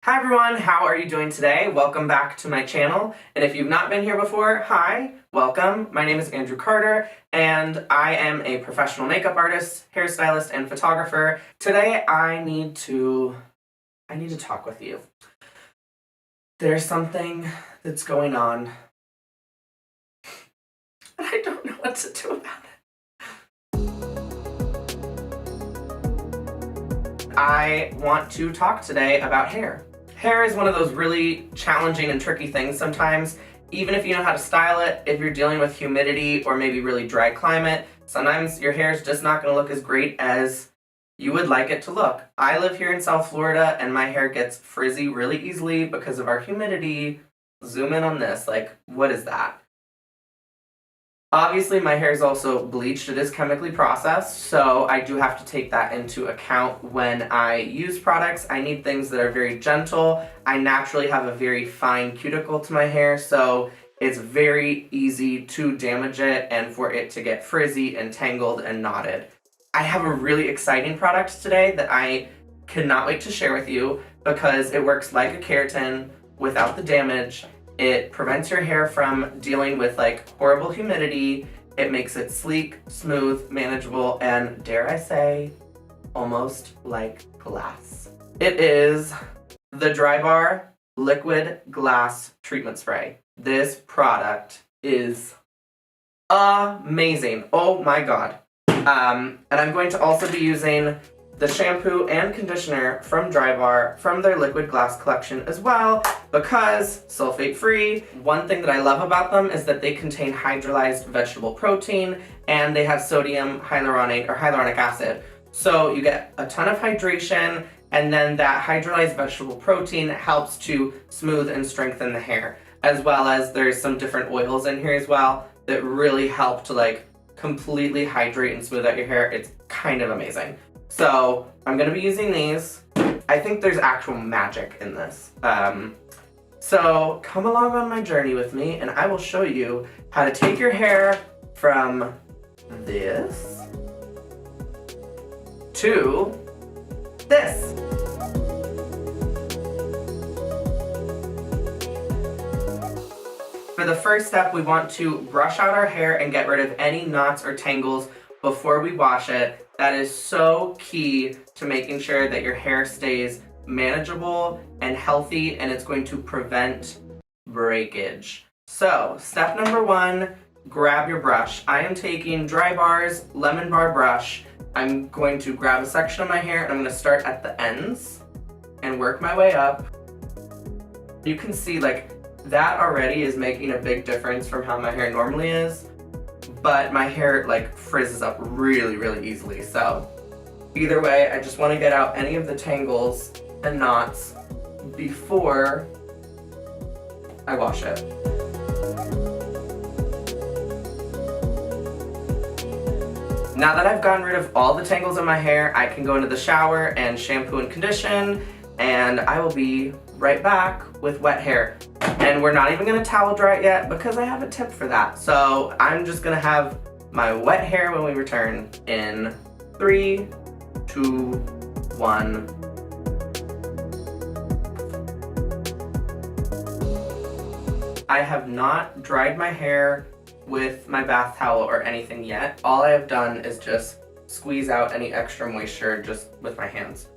Hi everyone, how are you doing today? Welcome back to my channel. And if you've not been here before, hi, welcome. My name is Andrew Carter and I am a professional makeup artist, hairstylist, and photographer. Today I need to talk with you. There's something that's going on and I don't know what to do about it. I want to talk today about hair. Hair is one of those really challenging and tricky things sometimes. Even if you know how to style it, if you're dealing with humidity or maybe really dry climate, sometimes your hair is just not going to look as great as you would like it to look. I live here in South Florida and my hair gets frizzy really easily because of our humidity. Zoom in on this, like, what is that? Obviously, my hair is also bleached. It is chemically processed, so I do have to take that into account when I use products. I need things that are very gentle. I naturally have a very fine cuticle to my hair, so it's very easy to damage it and for it to get frizzy and tangled and knotted. I have a really exciting product today that I cannot wait to share with you because it works like a keratin without the damage. It prevents your hair from dealing with like horrible humidity. It makes it sleek, smooth, manageable, and dare I say, almost like glass. It is the DryBar Liquid Glass Treatment Spray. This product is amazing. Oh my God. And I'm going to also be using the shampoo and conditioner from DryBar from their liquid glass collection as well because sulfate free. One thing that I love about them is that they contain hydrolyzed vegetable protein and they have sodium hyaluronate or hyaluronic acid. So you get a ton of hydration and then that hydrolyzed vegetable protein helps to smooth and strengthen the hair, as well as there's some different oils in here as well that really help to like completely hydrate and smooth out your hair. It's kind of amazing. So I'm going to be using these. I think there's actual magic in this. So come along on my journey with me and I will show you how to take your hair from this to this. For the first step, we want to brush out our hair and get rid of any knots or tangles before we wash it. That is so key to making sure that your hair stays manageable and healthy, and it's going to prevent breakage. So, step number one, grab your brush. I am taking DryBar's Lemon Bar brush. I'm going to grab a section of my hair and I'm going to start at the ends and work my way up. You can see like that already is making a big difference from how my hair normally is. But my hair like frizzes up really, really easily. So either way, I just want to get out any of the tangles and knots before I wash it. Now that I've gotten rid of all the tangles in my hair, I can go into the shower and shampoo and condition, and I will be right back with wet hair. And we're not even going to towel dry it yet because I have a tip for that. So I'm just going to have my wet hair when we return in 3, 2, 1. I have not dried my hair with my bath towel or anything yet. All I have done is just squeeze out any extra moisture just with my hands.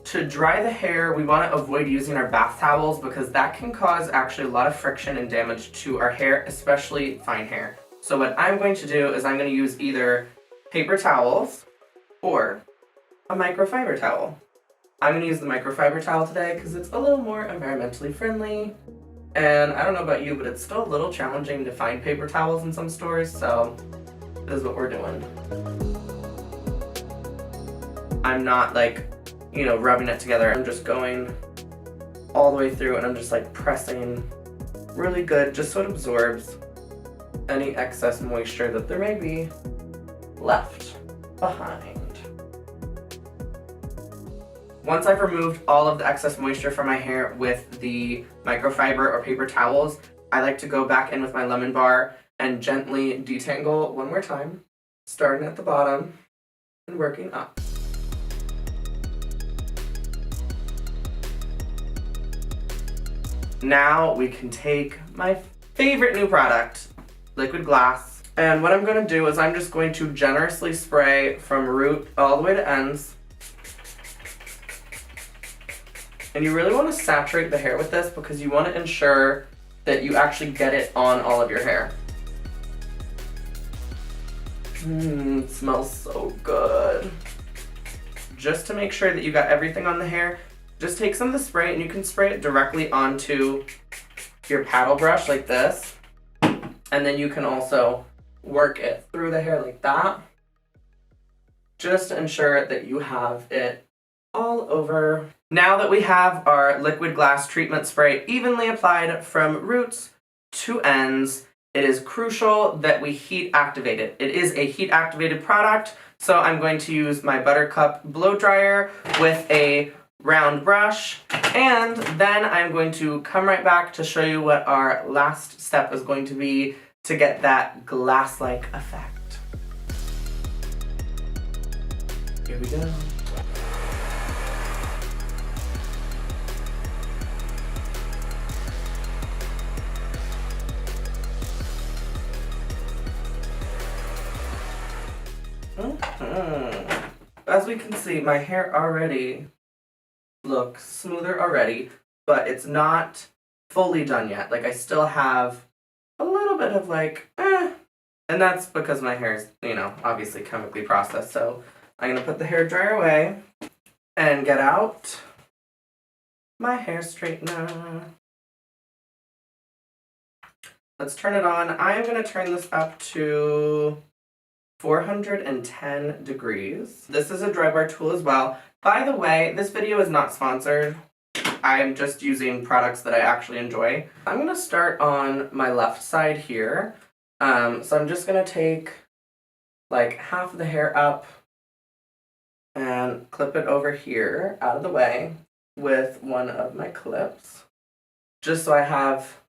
To dry the hair, we want to avoid using our bath towels because that can cause actually a lot of friction and damage to our hair, especially fine hair. So what I'm going to do is I'm going to use either paper towels or a microfiber towel. I'm going to use the microfiber towel today because it's a little more environmentally friendly. And I don't know about you, but it's still a little challenging to find paper towels in some stores, so this is what we're doing. I'm not like, you know, rubbing it together. I'm just going all the way through and I'm just like pressing really good just so it absorbs any excess moisture that there may be left behind. Once I've removed all of the excess moisture from my hair with the microfiber or paper towels, I like to go back in with my Lemon Bar and gently detangle one more time, starting at the bottom and working up. Now we can take my favorite new product, liquid glass. And what I'm gonna do is I'm just going to generously spray from root all the way to ends. And you really want to saturate the hair with this because you want to ensure that you actually get it on all of your hair. It smells so good. Just to make sure that you got everything on the hair, just take some of the spray and you can spray it directly onto your paddle brush like this. And then you can also work it through the hair like that. Just to ensure that you have it all over. Now that we have our liquid glass treatment spray evenly applied from roots to ends, it is crucial that we heat activate it. It is a heat activated product, so I'm going to use my Buttercup blow dryer with a round brush, and then I'm going to come right back to show you what our last step is going to be to get that glass-like effect. Here we go. As we can see, my hair already looks smoother already, but it's not fully done yet. Like, I still have a little bit of and that's because my hair is, obviously chemically processed. So I'm gonna put the hair dryer away and get out my hair straightener. Let's turn it on. I'm gonna turn this up to 410 degrees. This is a DryBar tool as well. By the way, this video is not sponsored. I'm just using products that I actually enjoy. I'm gonna start on my left side here. So I'm just gonna take like half of the hair up and clip it over here out of the way with one of my clips, just so I have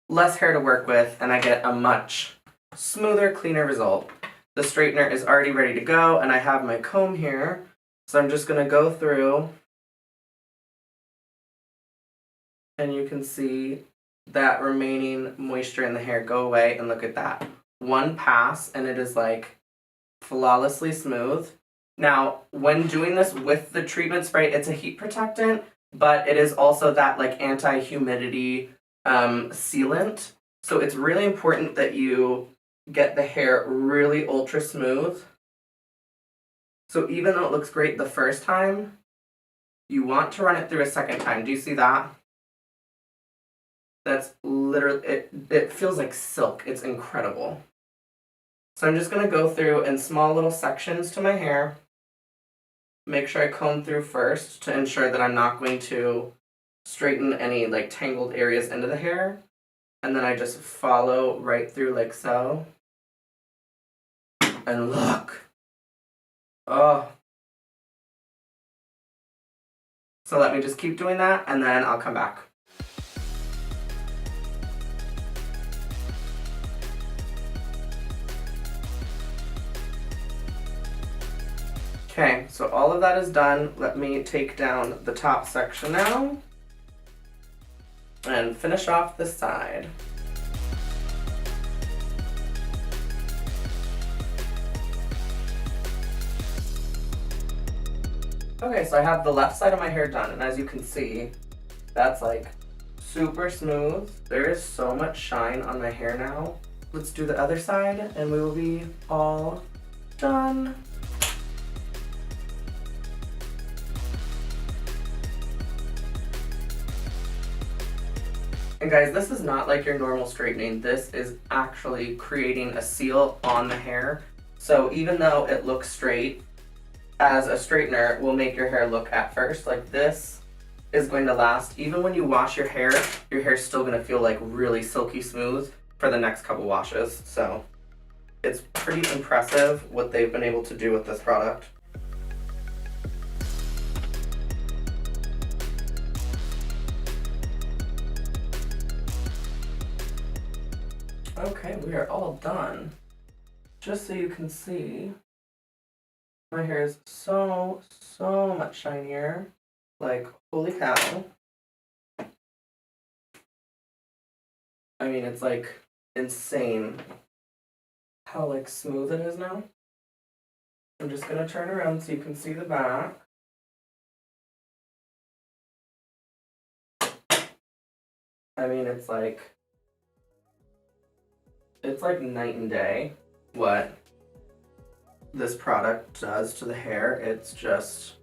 less hair to work with and I get a much smoother, cleaner result. The straightener is already ready to go, and I have my comb here, so I'm just going to go through, and you can see that remaining moisture in the hair go away, and look at that. One pass, and it is like flawlessly smooth. Now, when doing this with the treatment spray, it's a heat protectant, but it is also that like anti-humidity sealant. So it's really important that you get the hair really ultra smooth. So even though it looks great the first time, you want to run it through a second time. Do you see that? That's literally, it feels like silk. It's incredible. So I'm just going to go through in small little sections to my hair. Make sure I comb through first to ensure that I'm not going to straighten any like tangled areas into the hair. And then I just follow right through like so. And look. Oh. So let me just keep doing that and then I'll come back. Okay, so all of that is done. Let me take down the top section now and finish off this side. Okay, so I have the left side of my hair done, and as you can see, that's like super smooth. There is so much shine on my hair now. Let's do the other side, and we will be all done. And guys, this is not like your normal straightening. This is actually creating a seal on the hair. So even though it looks straight, as a straightener will make your hair look at first like this is going to last. Even when you wash your hair's still going to feel like really silky smooth for the next couple washes. So it's pretty impressive what they've been able to do with this product. Okay, we are all done. Just so you can see, my hair is so much shinier. Like, holy cow. mean, it's like insane how like smooth it is now. I'm just gonna turn around so you can see the back. I mean, it's like night and day what this product does to the hair. It's just,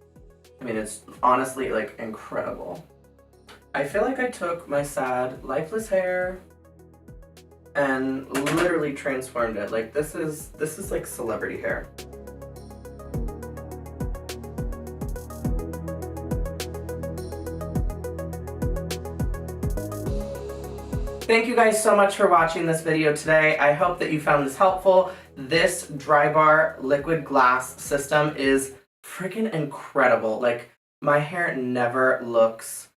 I mean, it's honestly like incredible. I feel like I took my sad, lifeless hair and literally transformed it. Like this is like celebrity hair. Thank you guys so much for watching this video today. I hope that you found this helpful. This DryBar liquid glass system is freaking incredible. Like, my hair never looks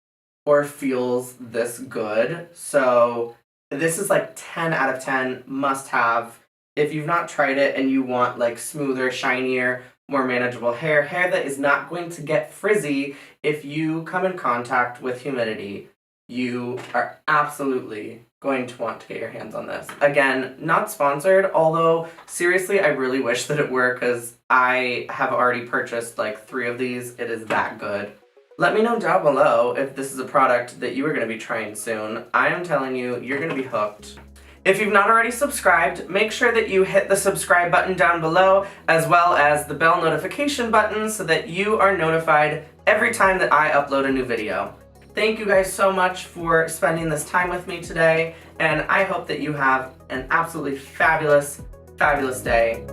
or feels this good. So this is like 10 out of 10 must have. If you've not tried it and you want like smoother, shinier, more manageable hair that is not going to get frizzy if you come in contact with humidity, you are absolutely going to want to get your hands on this. Again, not sponsored, although seriously, I really wish that it were because I have already purchased like 3 of these. It is that good. Let me know down below if this is a product that you are going to be trying soon. I am telling you, you're going to be hooked. If you've not already subscribed, make sure that you hit the subscribe button down below, as well as the bell notification button so that you are notified every time that I upload a new video. Thank you guys so much for spending this time with me today, and I hope that you have an absolutely fabulous, fabulous day.